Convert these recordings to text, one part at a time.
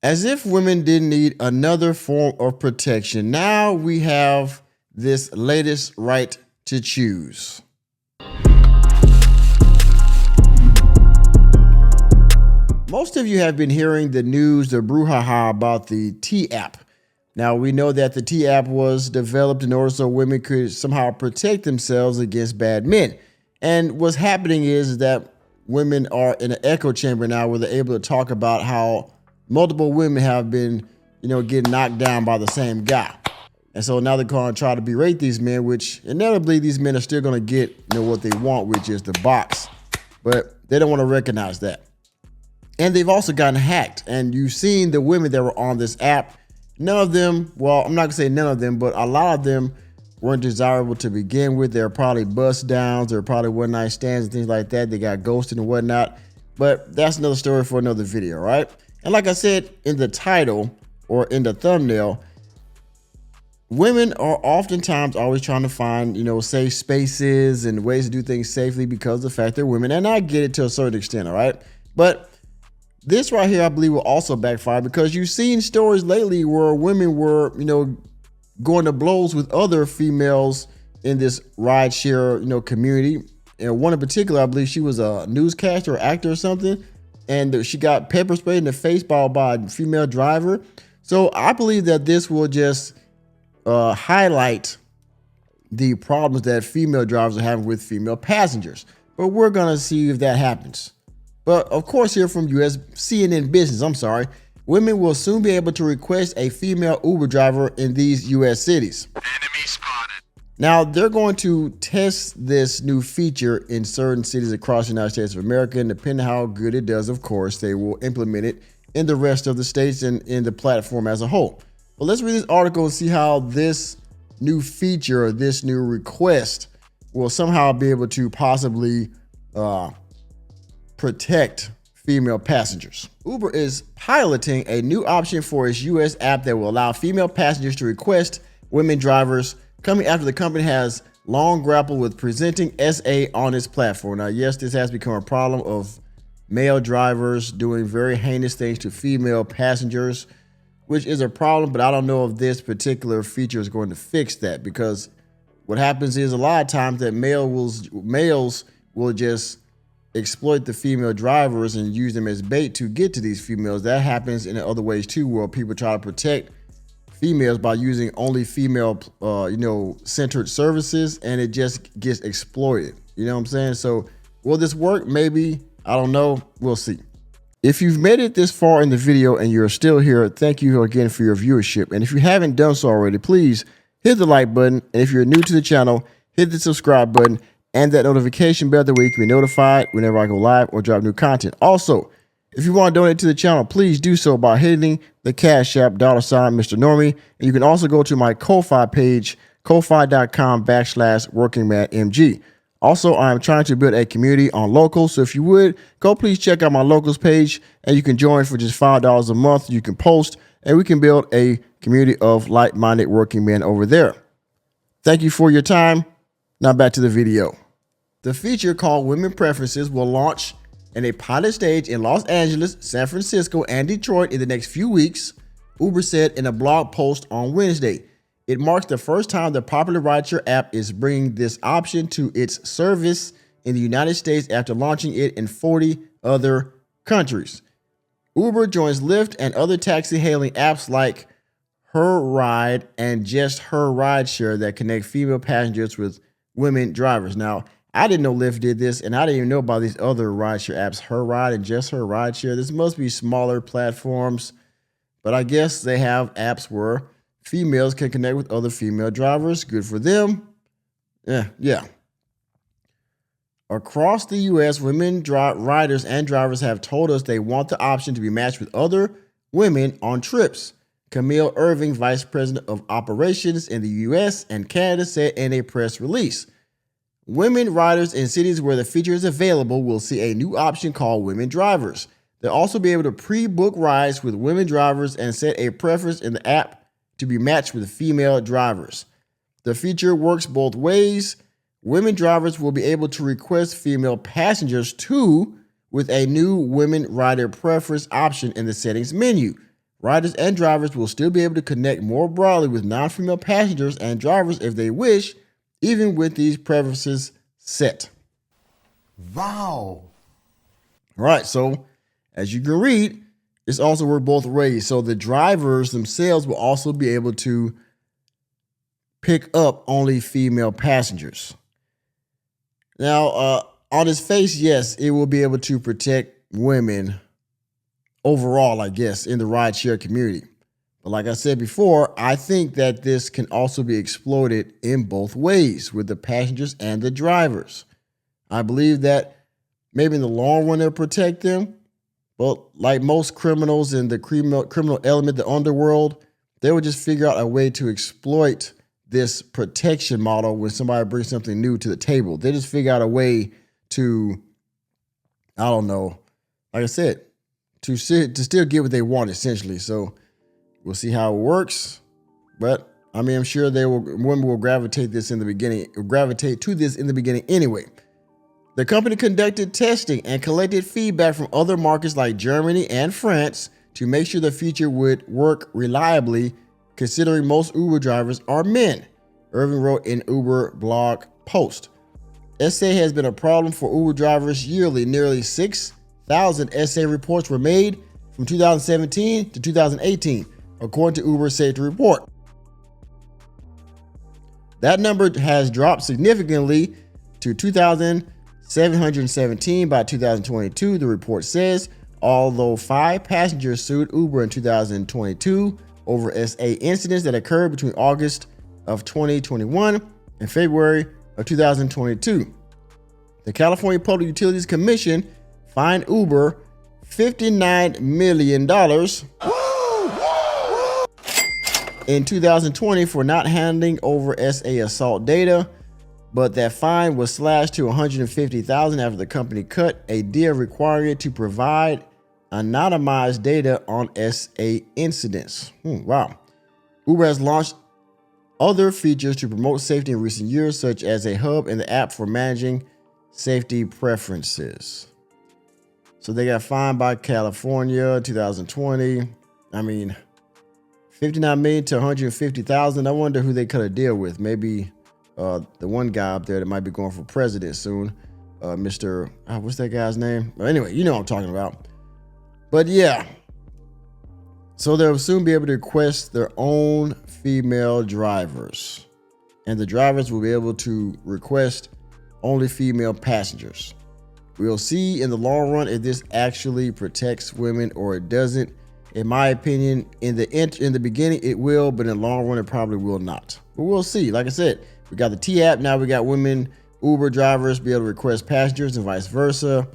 As if women didn't need another form of protection, now we have this latest right to choose. Most of you have been hearing the news, the brouhaha about the T app. Now, we know that the T app was developed in order so women could somehow protect themselves against bad men. And what's happening is that women are in an echo chamber now where they're able to talk about how multiple women have been, getting knocked down by the same guy. And so now they're going to try to berate these men, which inevitably these men are still going to get, what they want, which is the box. But they don't want to recognize that. And they've also gotten hacked. And you've seen the women that were on this app. None of them, well, I'm not gonna say none of them, but a lot of them weren't desirable to begin with. They're probably bust downs, they're probably one night stands and things like that. They got ghosted and whatnot. But that's another story for another video, right? And like I said in the title or in the thumbnail, women are oftentimes always trying to find, safe spaces and ways to do things safely because of the fact they're women. And I get it to a certain extent, all right? But this right here, I believe, will also backfire because you've seen stories lately where women were, going to blows with other females in this rideshare, community. And one in particular, I believe she was a newscaster or actor or something. And she got pepper sprayed in the face by a female driver. So I believe that this will just highlight the problems that female drivers are having with female passengers. But we're going to see if that happens. But of course, here from CNN Business, women will soon be able to request a female Uber driver in these US cities. Enemy spotted. Now, they're going to test this new feature in certain cities across the United States of America, and depending on how good it does, of course, they will implement it in the rest of the states and in the platform as a whole. But let's read this article and see how this new feature or this new request will somehow be able to possibly protect female passengers. Uber is piloting a new option for its US app that will allow female passengers to request women drivers, coming after the company has long grappled with presenting SA on its platform. Now, yes, this has become a problem of male drivers doing very heinous things to female passengers, which is a problem, but I don't know if this particular feature is going to fix that, because what happens is a lot of times that males will just exploit the female drivers and use them as bait to get to these females. That happens in other ways too, where people try to protect females by using only female, centered services, and it just gets exploited. You know what I'm saying? So will this work? Maybe. I don't know. We'll see. If you've made it this far in the video and you're still here, thank you again for your viewership. And if you haven't done so already, please hit the like button. And if you're new to the channel, hit the subscribe button and that notification bell, that way you can be notified whenever I go live or drop new content. Also, if you want to donate to the channel, please do so by hitting the Cash App $ Mr. Normie. And you can also go to my Ko-Fi page, ko-fi.com/workingmanmg. Also, I'm trying to build a community on Locals. So if you would, go please check out my Locals page, and you can join for just $5 a month. You can post, and we can build a community of like-minded working men over there. Thank you for your time. Now back to the video. The feature, called Women Preferences, will launch in a pilot stage in Los Angeles, San Francisco, and Detroit in the next few weeks, Uber said in a blog post on Wednesday. It marks the first time the popular rideshare app is bringing this option to its service in the United States after launching it in 40 other countries. Uber joins Lyft and other taxi hailing apps like Her Ride and Just Her Rideshare that connect female passengers with women drivers. Now, I didn't know Lyft did this, and I didn't even know about these other rideshare apps, Her Ride and Just Her Rideshare. This must be smaller platforms, but I guess they have apps where females can connect with other female drivers. Good for them. Yeah. Across the U.S., women riders and drivers have told us they want the option to be matched with other women on trips. Camille Irving, Vice President of Operations in the U.S. and Canada, said in a press release. Women riders in cities where the feature is available will see a new option called Women Drivers. They'll also be able to pre-book rides with women drivers and set a preference in the app to be matched with female drivers. The feature works both ways. Women drivers will be able to request female passengers too, with a new women rider preference option in the settings menu. Riders and drivers will still be able to connect more broadly with non-female passengers and drivers if they wish, even with these preferences set. Wow. All right, so as you can read, it's also worked both ways. So the drivers themselves will also be able to pick up only female passengers. Now, on its face, yes, it will be able to protect women overall, I guess, in the rideshare community. But like I said before, I think that this can also be exploited in both ways with the passengers and the drivers. I believe that maybe in the long run it'll protect them, but like most criminals in the criminal element, the underworld, they would just figure out a way to exploit this protection model when somebody brings something new to the table. They just figure out a way to, I don't know, like I said, to still get what they want, essentially. So we'll see how it works. But I mean, I'm sure women will gravitate to this in the beginning anyway. The company conducted testing and collected feedback from other markets like Germany and France to make sure the feature would work reliably, considering most Uber drivers are men, Irving wrote in Uber blog post. SA has been a problem for Uber drivers yearly. Nearly 6,000 SA reports were made from 2017 to 2018, according to Uber Safety Report. That number has dropped significantly to 2,717 by 2022, the report says, although 5 passengers sued Uber in 2022 over SA incidents that occurred between August of 2021 and February of 2022. The California Public Utilities Commission fined Uber $59 million in 2020 for not handing over SA assault data, but that fine was slashed to $150,000 after the company cut a deal requiring it to provide anonymized data on SA incidents. Wow. Uber has launched other features to promote safety in recent years, such as a hub in the app for managing safety preferences. So they got fined by California 2020. I mean, $59 million to $150,000. I wonder who they cut a deal with. Maybe the one guy up there that might be going for president soon. Mr. What's that guy's name? Well, anyway, you know what I'm talking about. But yeah. So they'll soon be able to request their own female drivers. And the drivers will be able to request only female passengers. We'll see in the long run if this actually protects women or it doesn't. In my opinion, in the beginning it will, but in the long run it probably will not. But we'll see. Like I said, we got the T-app. Now we got women Uber drivers be able to request passengers and vice versa.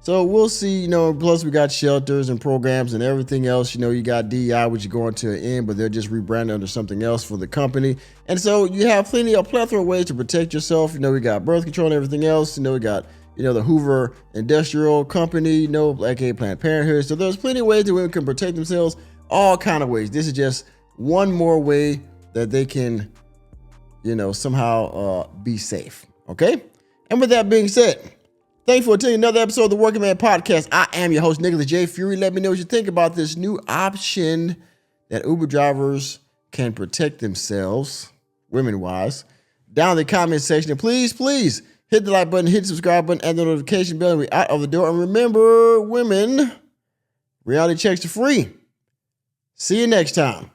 So we'll see, plus we got shelters and programs and everything else. You got DEI, which is going to an end, but they're just rebranding under something else for the company. And so you have a plethora of ways to protect yourself. We got birth control and everything else. We got, the Hoover Industrial Company, aka Planned Parenthood. So there's plenty of ways that women can protect themselves, all kind of ways. This is just one more way that they can, somehow be safe. Okay. And with that being said, thanks for attending another episode of the Working Man Podcast. I am your host, Nicholas J. Fury. Let me know what you think about this new option that Uber drivers can protect themselves, women-wise, down in the comment section. And please hit the like button, hit the subscribe button, and the notification bell, and we're out of the door. And remember, women, reality checks are free. See you next time.